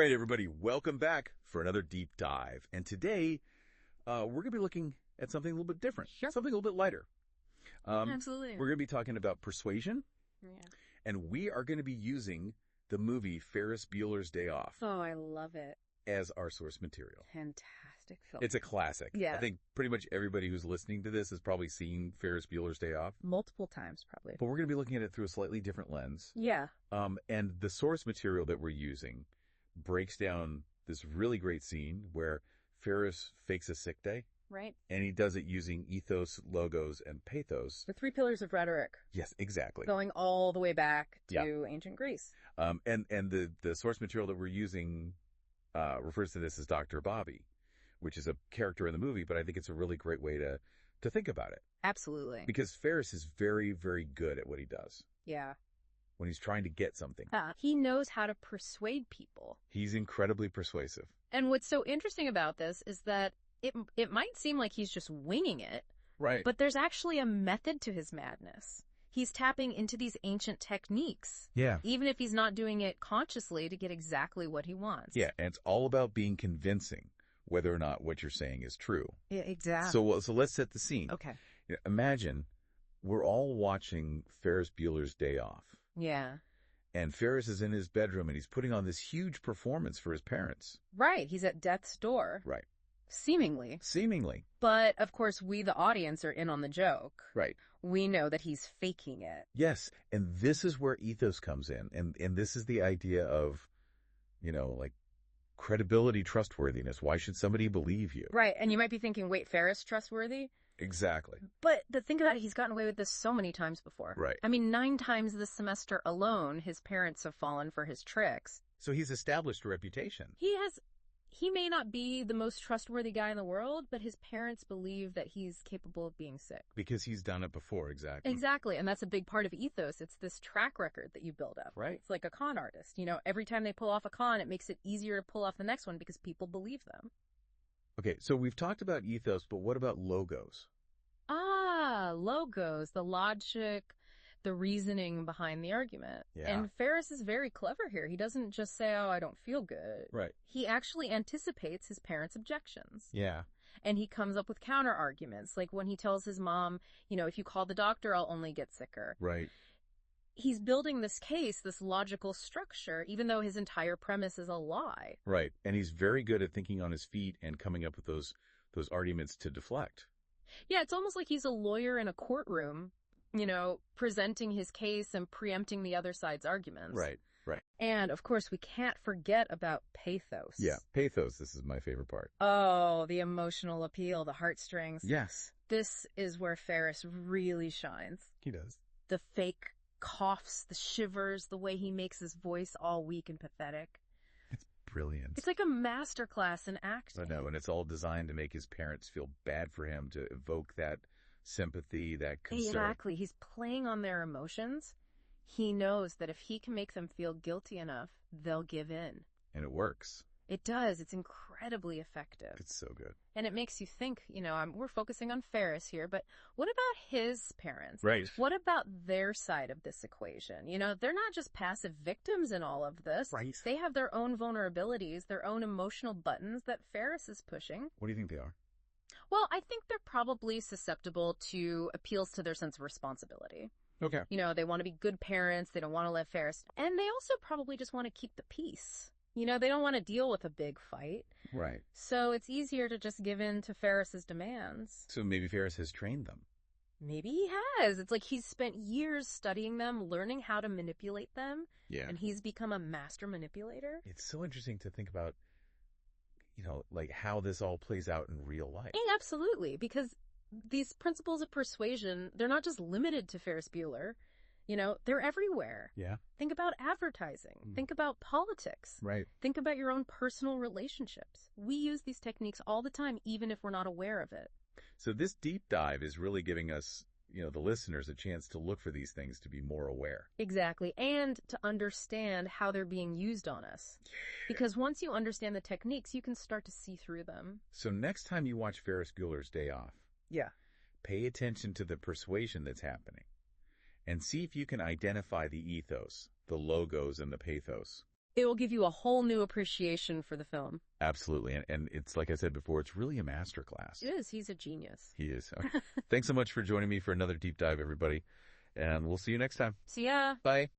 right, everybody, welcome back for another deep dive. And today, we're going to be looking at something a little bit different. Sure. Something a little bit lighter. Absolutely. We're going to be talking about persuasion. Yeah. And we are going to be using the movie Ferris Bueller's Day Off Oh, I love it. as our source material. Fantastic film. It's a classic. Yeah. I think pretty much everybody who's listening to this has probably seen Ferris Bueller's Day Off. Multiple times, probably. But we're going to be looking at it through a slightly different lens. Yeah. And the source material that we're using breaks down this really great scene where Ferris fakes a sick day. Right. And he does it using ethos, logos, and pathos. The 3 pillars of rhetoric. Yes, exactly. Going all the way back to ancient Greece. And the source material that we're using refers to this as Dr. Bobby, which is a character in the movie, but I think it's a really great way to think about it. Absolutely. Because Ferris is very, very good at what he does. Yeah. When he's trying to get something. He knows how to persuade people. He's incredibly persuasive. And what's so interesting about this is that it might seem like he's just winging it. Right. But there's actually a method to his madness. He's tapping into these ancient techniques. Yeah. Even if he's not doing it consciously to get exactly what he wants. Yeah, and it's all about being convincing whether or not what you're saying is true. Yeah, exactly. So let's set the scene. Okay. Imagine we're all watching Ferris Bueller's Day Off. Yeah. And Ferris is in his bedroom and he's putting on this huge performance for his parents. Right. He's at death's door. Right. Seemingly. But, of course, we, the audience, are in on the joke. Right. We know that he's faking it. Yes. And this is where ethos comes in. And this is the idea of, like credibility, trustworthiness. Why should somebody believe you? Right. And you might be thinking, wait, Ferris trustworthy? Exactly. But the thing about it, he's gotten away with this so many times before. Right. I mean, 9 times this semester alone, his parents have fallen for his tricks. So he's established a reputation. He may not be the most trustworthy guy in the world, but his parents believe that he's capable of being sick. Because he's done it before, exactly. Exactly, and that's a big part of ethos. It's this track record that you build up. Right. It's like a con artist. Every time they pull off a con, it makes it easier to pull off the next one because people believe them. Okay, so we've talked about ethos, but what about logos? Logos, the logic, the reasoning behind the argument. Yeah. And Ferris is very clever here. He doesn't just say, oh, I don't feel good. Right. He actually anticipates his parents' objections. Yeah. And he comes up with counterarguments, like when he tells his mom, if you call the doctor, I'll only get sicker. Right. He's building this case, this logical structure, even though his entire premise is a lie. Right. And he's very good at thinking on his feet and coming up with those arguments to deflect. Yeah, it's almost like he's a lawyer in a courtroom, presenting his case and preempting the other side's arguments. Right. And, of course, we can't forget about pathos. Yeah, pathos, this is my favorite part. Oh, the emotional appeal, the heartstrings. Yes. This is where Ferris really shines. He does. The fake coughs, the shivers, the way he makes his voice all weak and pathetic. It's brilliant. It's like a masterclass in acting. I know, and it's all designed to make his parents feel bad for him, to evoke that sympathy, that concern. Exactly. He's playing on their emotions. He knows that if he can make them feel guilty enough, they'll give in. And it works. It does. It's incredibly effective. It's so good. And it makes you think, we're focusing on Ferris here, but what about his parents? Right. What about their side of this equation? They're not just passive victims in all of this. Right. They have their own vulnerabilities, their own emotional buttons that Ferris is pushing. What do you think they are? Well, I think they're probably susceptible to appeals to their sense of responsibility. Okay. They want to be good parents. They don't want to let Ferris. And they also probably just want to keep the peace. They don't want to deal with a big fight. Right. So it's easier to just give in to Ferris's demands. So maybe Ferris has trained them. Maybe he has. It's like he's spent years studying them, learning how to manipulate them. Yeah. And he's become a master manipulator. It's so interesting to think about, like how this all plays out in real life. And absolutely. Because these principles of persuasion, they're not just limited to Ferris Bueller. They're everywhere. Yeah. Think about advertising. Think about politics. Right. Think about your own personal relationships. We use these techniques all the time, even if we're not aware of it. So this deep dive is really giving us, the listeners a chance to look for these things, to be more aware. Exactly. And to understand how they're being used on us. Because once you understand the techniques, you can start to see through them. So next time you watch Ferris Bueller's Day Off, pay attention to the persuasion that's happening. And see if you can identify the ethos, the logos, and the pathos. it will give you a whole new appreciation for the film. Absolutely. And it's, like I said before, it's really a masterclass. It is. He's a genius. He is. Okay. Thanks so much for joining me for another deep dive, everybody. And we'll see you next time. See ya. Bye.